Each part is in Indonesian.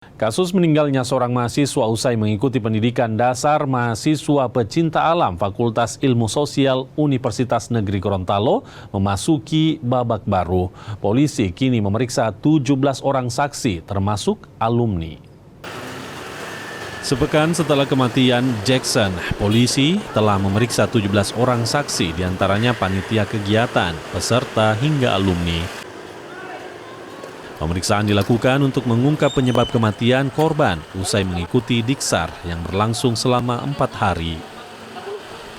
Kasus meninggalnya seorang mahasiswa usai mengikuti pendidikan dasar mahasiswa pecinta alam Fakultas Ilmu Sosial Universitas Negeri Gorontalo memasuki babak baru. Polisi kini memeriksa 17 orang saksi termasuk alumni. Sepekan setelah kematian Jackson, polisi telah memeriksa 17 orang saksi diantaranya panitia kegiatan, peserta hingga alumni. Pemeriksaan dilakukan untuk mengungkap penyebab kematian korban usai mengikuti diksar yang berlangsung selama 4 hari.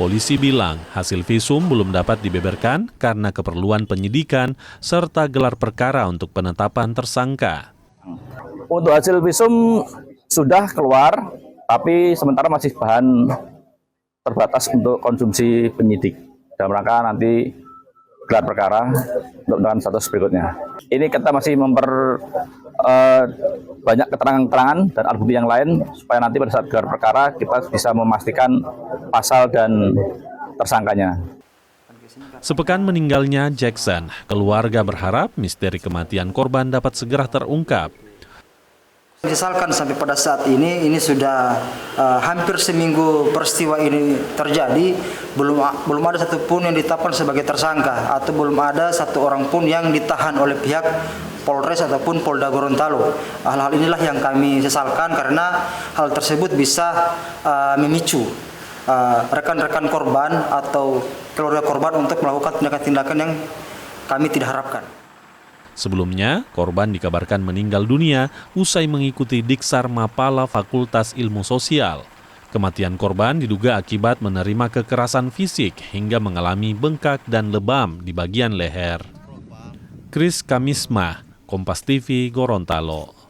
Polisi bilang hasil visum belum dapat dibeberkan karena keperluan penyidikan serta gelar perkara untuk penetapan tersangka. Untuk hasil visum sudah keluar, tapi sementara masih bahan terbatas untuk konsumsi penyidik. Dalam rangka nanti gelar perkara untuk dengan status berikutnya. Ini kita masih banyak keterangan-keterangan dan alat bukti yang lain supaya nanti pada saat gelar perkara kita bisa memastikan pasal dan tersangkanya. Sepekan meninggalnya Jackson, keluarga berharap misteri kematian korban dapat segera terungkap. Misalkan sampai pada saat ini sudah hampir seminggu peristiwa ini terjadi, belum ada satupun yang ditetapkan sebagai tersangka atau belum ada satu orang pun yang ditahan oleh pihak Polres ataupun Polda Gorontalo. Hal-hal inilah yang kami sesalkan karena hal tersebut bisa memicu rekan-rekan korban atau keluarga korban untuk melakukan tindakan-tindakan yang kami tidak harapkan. Sebelumnya, korban dikabarkan meninggal dunia usai mengikuti diksar Mapala Fakultas Ilmu Sosial. Kematian korban diduga akibat menerima kekerasan fisik hingga mengalami bengkak dan lebam di bagian leher. Kris Kamisma, Kompas TV, Gorontalo.